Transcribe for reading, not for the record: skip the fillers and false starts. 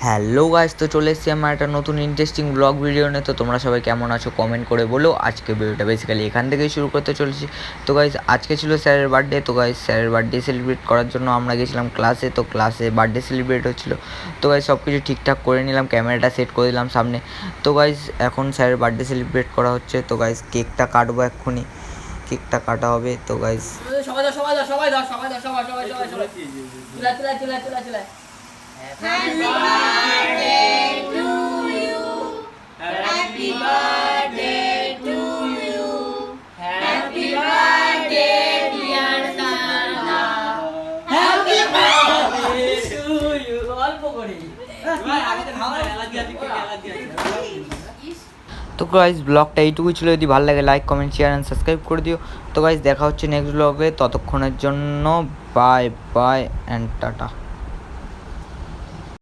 Hello guys, তো চলে এসেছি আমার একটা নতুন ইন্টারেস্টিং ব্লগ ভিডিও নিয়ে। তো তোমরা সবাই কেমন আছো কমেন্ট করে বলো। আজকে ভিডিওটা বেসিক্যালি এখান থেকেই শুরু করতে চলেছি। তো গাইস আজকে ছিল স্যারের বার্থডে। তো গাইস স্যারের বার্থডে সেলিব্রেট করার জন্য আমরা গেছিলাম ক্লাসে। তো ক্লাসে বার্থডে সেলিব্রেট হচ্ছিলো। তো গাইস সব কিছু ঠিকঠাক করে নিলাম, ক্যামেরাটা সেট করে দিলাম সামনে। তো গাইস এখন স্যারের বার্থডে সেলিব্রেট করা হচ্ছে। তো গাইস কেকটা কাটবো এক্ষুনি, কেকটা কাটা হবে। তো guys Happy birthday to you. Happy birthday to you. Happy birthday dear Santa. Happy birthday to you. অল্প করে ভাই আগে তো খাওয়া আলাদা আছে। তো গাইস ব্লগটা এইটুকুই ছিল। যদি ভালো লাগে like comment share and subscribe করে দিও। তো গাইস দেখা হচ্ছে নেক্সট ব্লগে। ততক্ষণের জন্য বাই বাই অ্যান্ড টাটা।